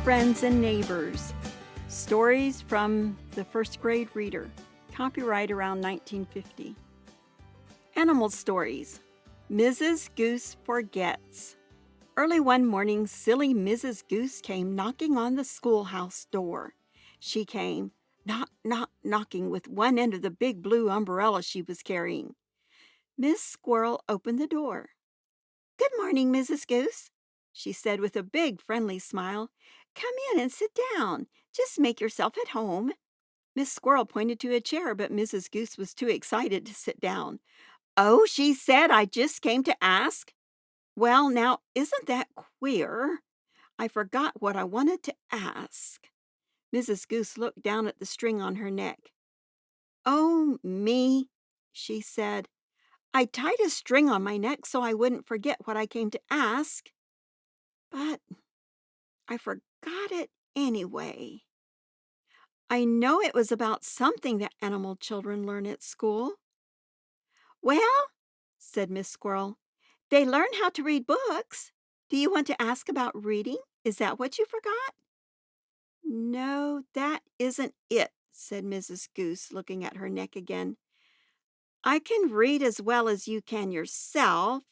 friends and neighbors. Stories from the first grade reader. Copyright around 1950. Animal stories. Mrs. Goose forgets. Early one morning, silly Mrs. Goose came knocking on the schoolhouse door. She came, knock, knock, knocking with one end of the big blue umbrella she was carrying. Miss Squirrel opened the door. "Good morning, Mrs. Goose," she said with a big friendly smile. "Come in and sit down. Just make yourself at home." Miss Squirrel pointed to a chair, but Mrs. Goose was too excited to sit down. "Oh," she said, "I just came to ask." "Well, now, isn't that queer? I forgot what I wanted to ask." Mrs. Goose looked down at the string on her neck. "Oh, me," she said. "I tied a string on my neck so I wouldn't forget what I came to ask. But I forgot it anyway. I know it was about something that animal children learn at school." "Well," said Miss Squirrel, "they learn how to read books. Do you want to ask about reading? Is that what you forgot?" "No, that isn't it," said Mrs. Goose, looking at her neck again. "I can read as well as you can yourself,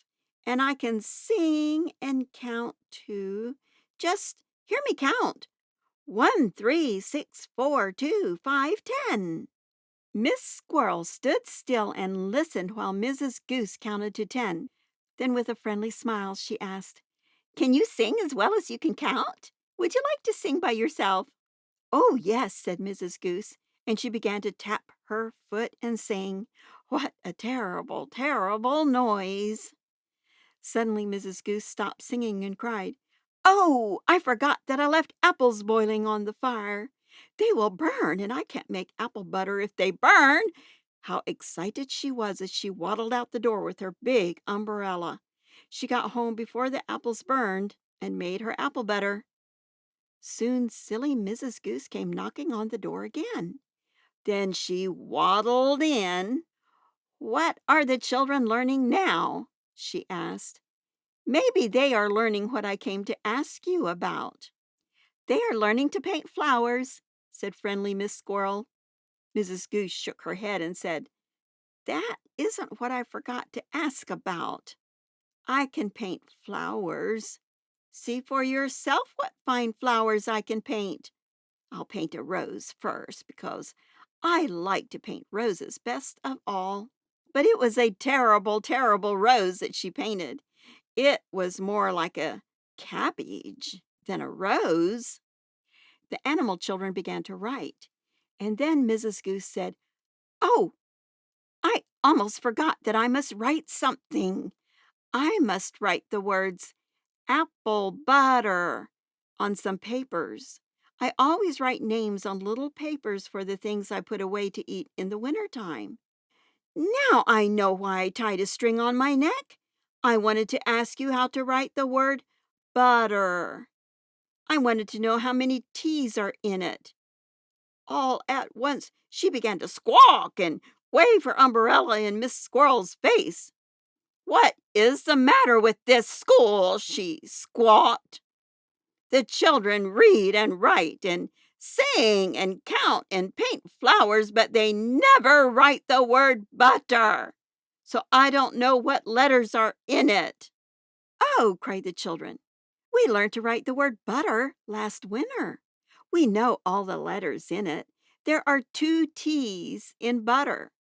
and I can sing and count too. Just hear me count. 1, 3, 6, 4, 2, 5, 10." Miss Squirrel stood still and listened while Mrs. Goose counted to 10. Then with a friendly smile, she asked, "Can you sing as well as you can count? Would you like to sing by yourself?" "Oh, yes," said Mrs. Goose, and she began to tap her foot and sing. What a terrible, terrible noise! Suddenly Mrs. Goose stopped singing and cried, "Oh, I forgot that I left apples boiling on the fire. They will burn, and I can't make apple butter if they burn." How excited she was as she waddled out the door with her big umbrella. She got home before the apples burned and made her apple butter. Soon silly Mrs. Goose came knocking on the door again. Then she waddled in. "What are the children learning now?" she asked. "Maybe they are learning what I came to ask you about." "They are learning to paint flowers," said friendly Miss Squirrel. Mrs. Goose shook her head and said, "That isn't what I forgot to ask about. I can paint flowers. See for yourself what fine flowers I can paint. I'll paint a rose first because I like to paint roses best of all." But it was a terrible, terrible rose that she painted. It was more like a cabbage than a rose. The animal children began to write, and then Mrs. Goose said, "Oh, I almost forgot that I must write something. I must write the words apple butter on some papers. I always write names on little papers for the things I put away to eat in the winter time. Now I know why I tied a string on my neck. I wanted to ask you how to write the word butter. I wanted to know how many T's are in it." All at once she began to squawk and wave her umbrella in Miss Squirrel's face. "What is the matter with this school?" she squawked. "The children read and write and sing and count and paint flowers, but they never write the word butter. So I don't know what letters are in it." "Oh," cried the children, "we learned to write the word butter last winter. We know all the letters in it. There are 2 T's in butter."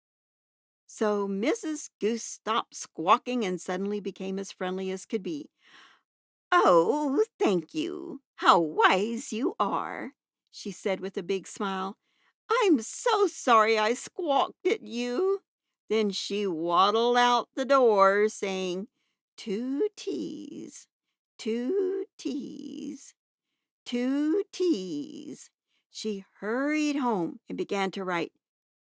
So Mrs. Goose stopped squawking and suddenly became as friendly as could be. "Oh, thank you. How wise you are," she said with a big smile. "I'm so sorry I squawked at you." Then she waddled out the door, saying, "2 T's, 2 T's, 2 T's." She hurried home and began to write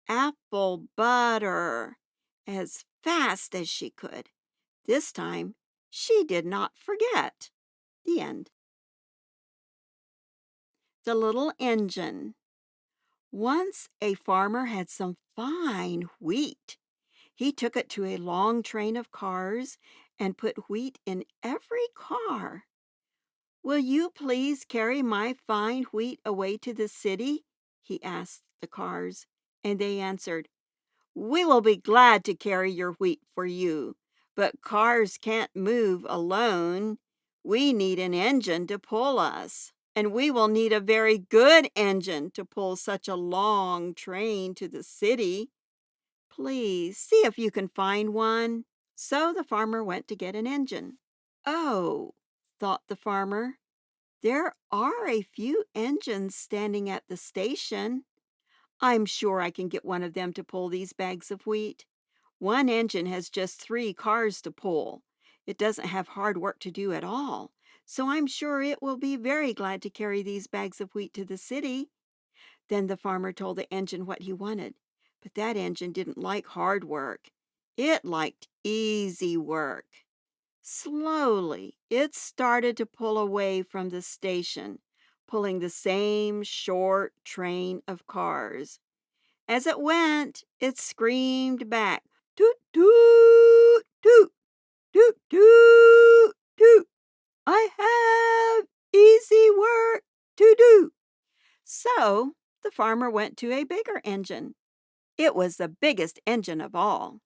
apple butter as fast as she could. This time she did not forget. The end. The Little Engine. Once a farmer had some fine wheat. He took it to a long train of cars and put wheat in every car. "Will you please carry my fine wheat away to the city?" he asked the cars, and they answered, "We will be glad to carry your wheat for you, but cars can't move alone. We need an engine to pull us, and we will need a very good engine to pull such a long train to the city. Please see if you can find one." So the farmer went to get an engine. "Oh," thought the farmer, "there are a few engines standing at the station. I'm sure I can get one of them to pull these bags of wheat. One engine has just 3 cars to pull. It doesn't have hard work to do at all, so I'm sure it will be very glad to carry these bags of wheat to the city." Then the farmer told the engine what he wanted, but that engine didn't like hard work. It liked easy work. Slowly, it started to pull away from the station, pulling the same short train of cars. As it went, it screamed back, "Toot, toot, toot, toot, toot, toot. I have easy work to do." So the farmer went to a bigger engine. It was the biggest engine of all.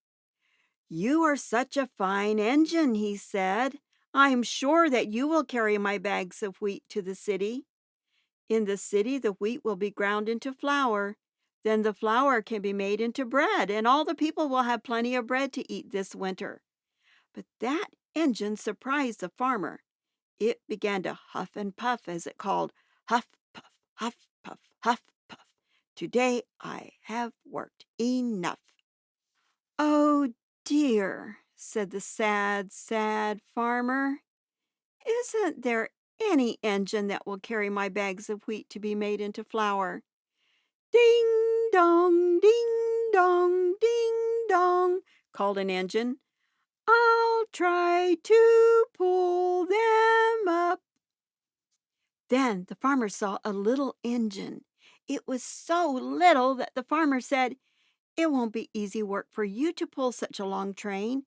"You are such a fine engine," he said. "I am sure that you will carry my bags of wheat to the city. In the city, the wheat will be ground into flour. Then the flour can be made into bread, and all the people will have plenty of bread to eat this winter." But that engine surprised the farmer. It began to huff and puff as it called, "Huff, puff, huff, puff, huff, puff. Today I have worked enough." "Oh dear," said the sad, sad farmer. "Isn't there any engine that will carry my bags of wheat to be made into flour?" "Ding dong, ding dong, ding dong," called an engine. "I'll try to pull them up." Then the farmer saw a little engine. It was so little that the farmer said, "It won't be easy work for you to pull such a long train.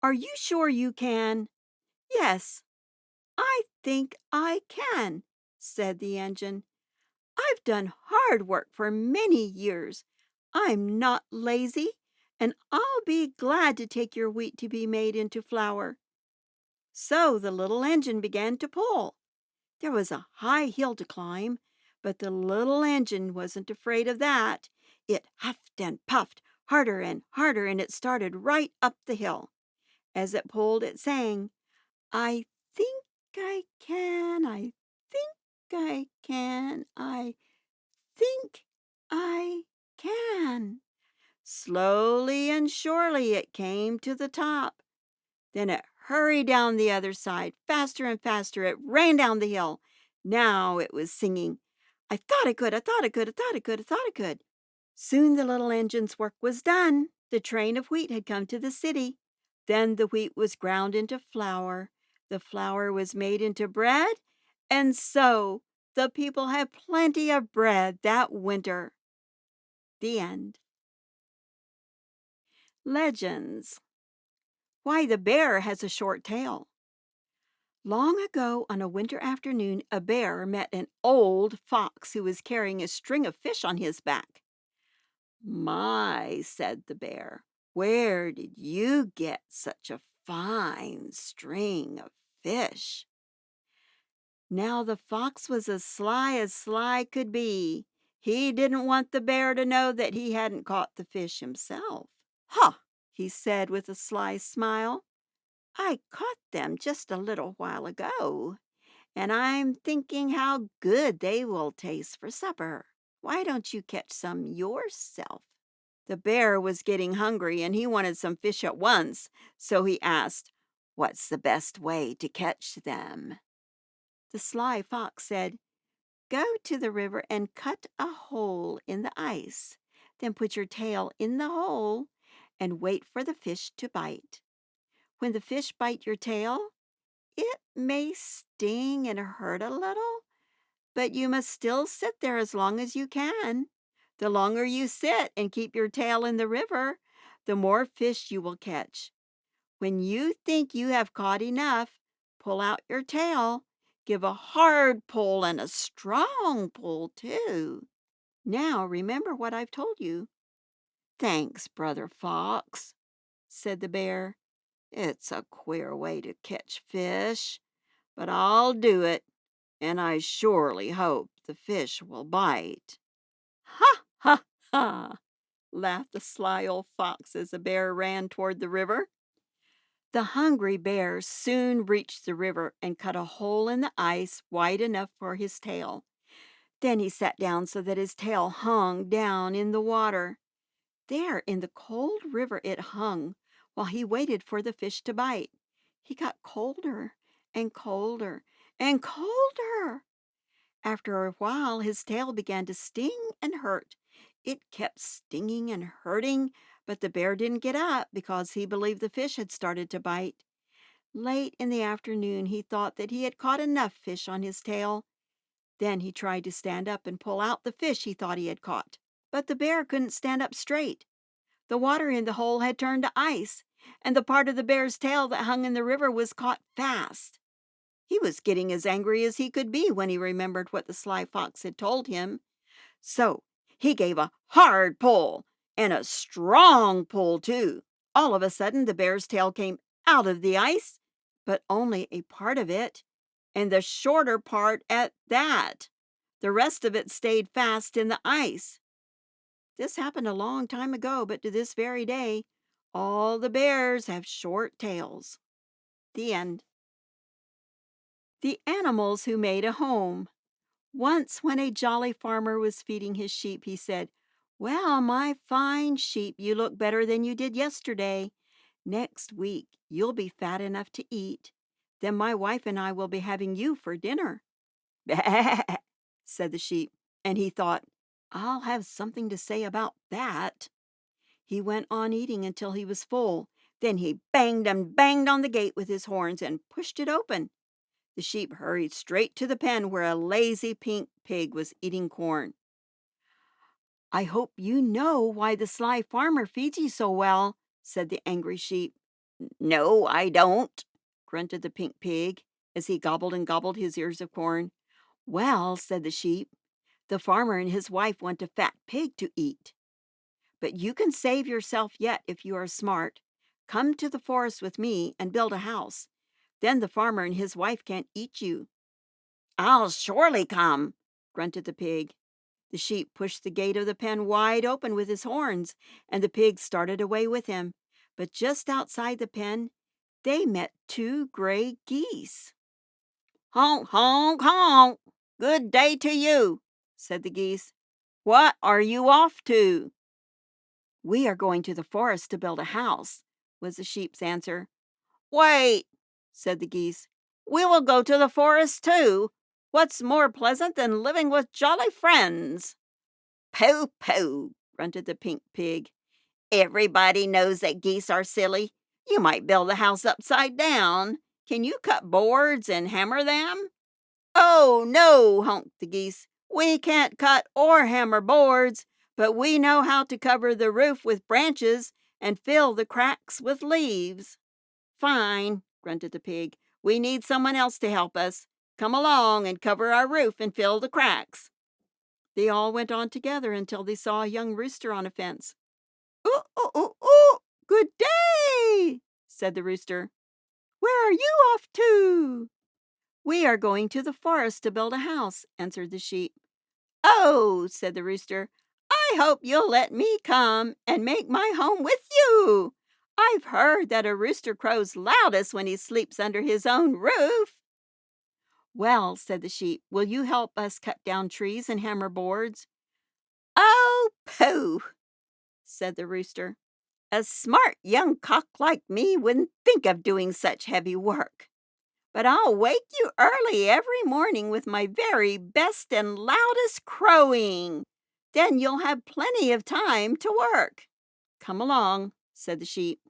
Are you sure you can?" "Yes, I think I can," said the engine. "I've done hard work for many years. I'm not lazy, and I'll be glad to take your wheat to be made into flour." So the little engine began to pull. There was a high hill to climb, but the little engine wasn't afraid of that. It huffed and puffed harder and harder, and it started right up the hill. As it pulled, it sang, "I think I can, I think I can, I think I can." Slowly and surely it came to the top. Then it hurried down the other side. Faster and faster it ran down the hill. Now it was singing, "I thought I could, I thought I could, I thought I could, I thought I could." Soon the little engine's work was done. The train of wheat had come to the city. Then the wheat was ground into flour. The flour was made into bread. And so the people had plenty of bread that winter. The end. Legends. Why the bear has a short tail. Long ago, on a winter afternoon, a bear met an old fox who was carrying a string of fish on his back. "My," said the bear, "where did you get such a fine string of fish?" Now the fox was as sly could be. He didn't want the bear to know that he hadn't caught the fish himself. "Ha!" he said with a sly smile. "I caught them just a little while ago, and I'm thinking how good they will taste for supper. Why don't you catch some yourself?" The bear was getting hungry and he wanted some fish at once, so he asked, "What's the best way to catch them?" The sly fox said, "Go to the river and cut a hole in the ice. Then put your tail in the hole and wait for the fish to bite. When the fish bite your tail, it may sting and hurt a little, but you must still sit there as long as you can. The longer you sit and keep your tail in the river, the more fish you will catch. When you think you have caught enough, pull out your tail. Give a hard pull and a strong pull, too. Now remember what I've told you." "Thanks, Brother Fox," said the bear. "It's a queer way to catch fish, but I'll do it, and I surely hope the fish will bite." "Ha, ha, ha!" laughed the sly old fox as the bear ran toward the river. The hungry bear soon reached the river and cut a hole in the ice wide enough for his tail. Then he sat down so that his tail hung down in the water. There in the cold river it hung while he waited for the fish to bite. He got colder and colder and colder. After a while his tail began to sting and hurt. It kept stinging and hurting, but the bear didn't get up because he believed the fish had started to bite. Late in the afternoon he thought that he had caught enough fish on his tail. Then he tried to stand up and pull out the fish he thought he had caught. But the bear couldn't stand up straight. The water in the hole had turned to ice, and the part of the bear's tail that hung in the river was caught fast. He was getting as angry as he could be when he remembered what the sly fox had told him. So he gave a hard pull and a strong pull, too. All of a sudden, the bear's tail came out of the ice, but only a part of it, and the shorter part at that. The rest of it stayed fast in the ice. This happened a long time ago, but to this very day, all the bears have short tails. The end. The animals who made a home. Once, when a jolly farmer was feeding his sheep, he said, "Well, my fine sheep, you look better than you did yesterday. Next week, you'll be fat enough to eat. Then my wife and I will be having you for dinner." "Bah," said the sheep, and he thought, "I'll have something to say about that." He went on eating until he was full. Then he banged and banged on the gate with his horns and pushed it open. The sheep hurried straight to the pen where a lazy pink pig was eating corn. "I hope you know why the sly farmer feeds you so well," said the angry sheep. "No, I don't," grunted the pink pig as he gobbled and gobbled his ears of corn. "Well," said the sheep, "the farmer and his wife want a fat pig to eat. But you can save yourself yet if you are smart. Come to the forest with me and build a house. Then the farmer and his wife can't eat you." "I'll surely come," grunted the pig. The sheep pushed the gate of the pen wide open with his horns, and the pig started away with him. But just outside the pen, they met two gray geese. "Honk, honk, honk! Good day to you," said the geese. "What are you off to?" "We are going to the forest to build a house," was the sheep's answer. "Wait," said the geese. "We will go to the forest too. What's more pleasant than living with jolly friends?" "Pooh, pooh," grunted the pink pig. "Everybody knows that geese are silly. You might build the house upside down. Can you cut boards and hammer them?" "Oh, no," honked the geese. "We can't cut or hammer boards, but we know how to cover the roof with branches and fill the cracks with leaves." "Fine," grunted the pig. "We need someone else to help us. Come along and cover our roof and fill the cracks." They all went on together until they saw a young rooster on a fence. "Ooh, ooh, ooh, ooh! Good day," said the rooster. "Where are you off to?" "We are going to the forest to build a house," answered the sheep. "Oh," said the rooster, "I hope you'll let me come and make my home with you. I've heard that a rooster crows loudest when he sleeps under his own roof." "Well," said the sheep, "will you help us cut down trees and hammer boards?" "Oh, pooh!" said the rooster. "A smart young cock like me wouldn't think of doing such heavy work. But I'll wake you early every morning with my very best and loudest crowing. Then you'll have plenty of time to work." "Come along," said the sheep.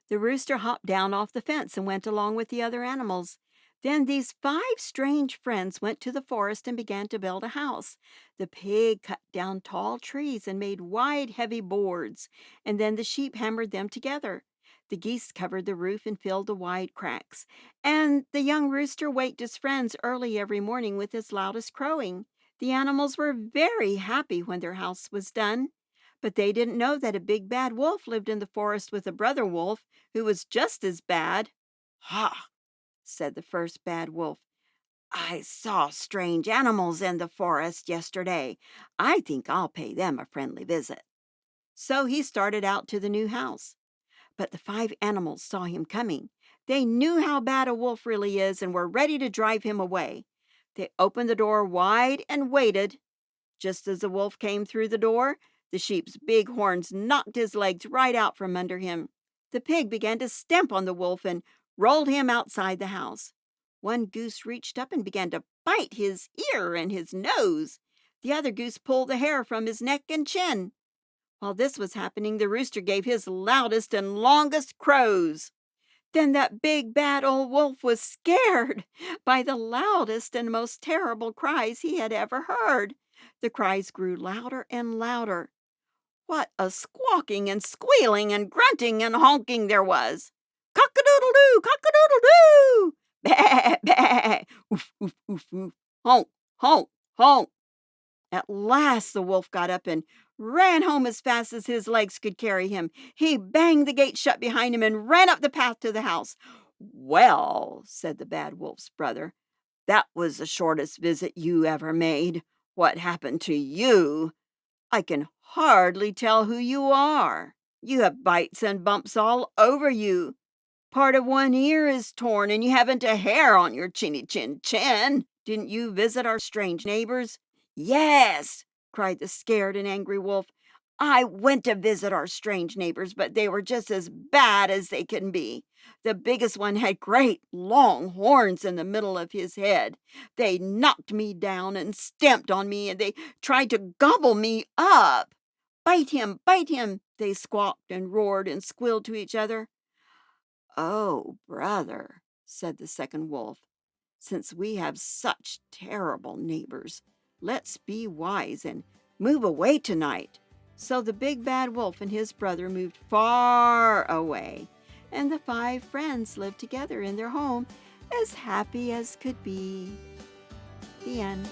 The rooster hopped down off the fence and went along with the other animals. Then these five strange friends went to the forest and began to build a house. The pig cut down tall trees and made wide, heavy boards, and then the sheep hammered them together. The geese covered the roof and filled the wide cracks, and the young rooster waked his friends early every morning with his loudest crowing. The animals were very happy when their house was done, but they didn't know that a big bad wolf lived in the forest with a brother wolf who was just as bad. "Ha!" said the first bad wolf. "I saw strange animals in the forest yesterday. I think I'll pay them a friendly visit." So he started out to the new house. But the 5 animals saw him coming. They knew how bad a wolf really is and were ready to drive him away. They opened the door wide and waited. Just as the wolf came through the door, the sheep's big horns knocked his legs right out from under him. The pig began to stamp on the wolf and rolled him outside the house. One goose reached up and began to bite his ear and his nose. The other goose pulled the hair from his neck and chin. While this was happening, the rooster gave his loudest and longest crows. Then that big bad old wolf was scared by the loudest and most terrible cries he had ever heard. The cries grew louder and louder. What a squawking and squealing and grunting and honking there was! Cock-a-doodle-doo! Cock-a-doodle-doo! Bah! Bah! Oof! Oof! Oof! Oof! Honk! Honk! Honk! At last the wolf got up and ran home as fast as his legs could carry him. He banged the gate shut behind him and ran up the path to the house. "Well," said the bad wolf's brother, "that was the shortest visit you ever made. What happened to you? I can hardly tell who you are. You have bites and bumps all over you. Part of one ear is torn, and you haven't a hair on your chinny chin chin. Didn't you visit our strange neighbors?" "Yes," cried the scared and angry wolf. "I went to visit our strange neighbors, but they were just as bad as they can be. The biggest one had great long horns in the middle of his head. They knocked me down and stamped on me, and they tried to gobble me up. 'Bite him,' they squawked and roared and squealed to each other." "Oh, brother," said the second wolf, "since we have such terrible neighbors, let's be wise and move away tonight." So the big bad wolf and his brother moved far away, and the 5 friends lived together in their home as happy as could be. The end.